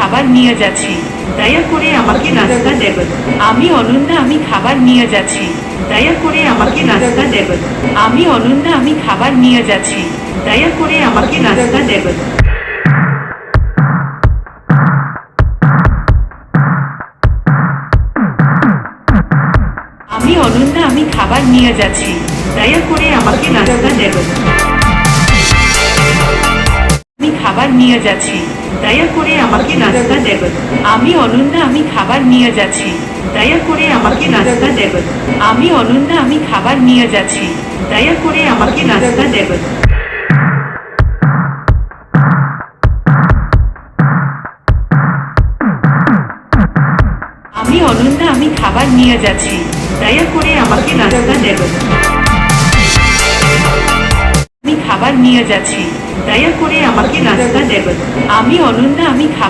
খাবার নিয়ে যাচ্ছি, দয়া করে আমাকে নাস্তা দেবেন। আমি অনন্যা, আমি খাবার নিয়ে যাচ্ছি, দয়া করে আমাকে নাস্তা দেবেন। আমি অনন্যা, আমি খাবার নিয়ে যাচ্ছি, দয়া করে আমাকে নাস্তা দেবেন। আমি অনন্যা, আমি খাবার নিয়ে যাচ্ছি, দয়া করে আমাকে নাস্তা দেবেন। আমি খাবার নিয়ে যাচ্ছি, দয়া করে আমাকে নাস্তা দেবেন। আমি অনন্যা, আমি খাবার নিয়ে যাচ্ছি, দয়া করে আমাকে নাস্তা দেবেন। আমি অনন্যা, আমি খাবার নিয়ে যাচ্ছি, দয়া করে আমাকে নাস্তা দেবেন। আমি অনন্যা, আমি খাবার নিয়ে যাচ্ছি, দয়া করে আমাকে নাস্তা দেবেন। আমি খাবার নিয়ে যাচ্ছি, দয়া করে আমাকে নাস্তা দেবেন। আমি অনন্যা, আমি খাবার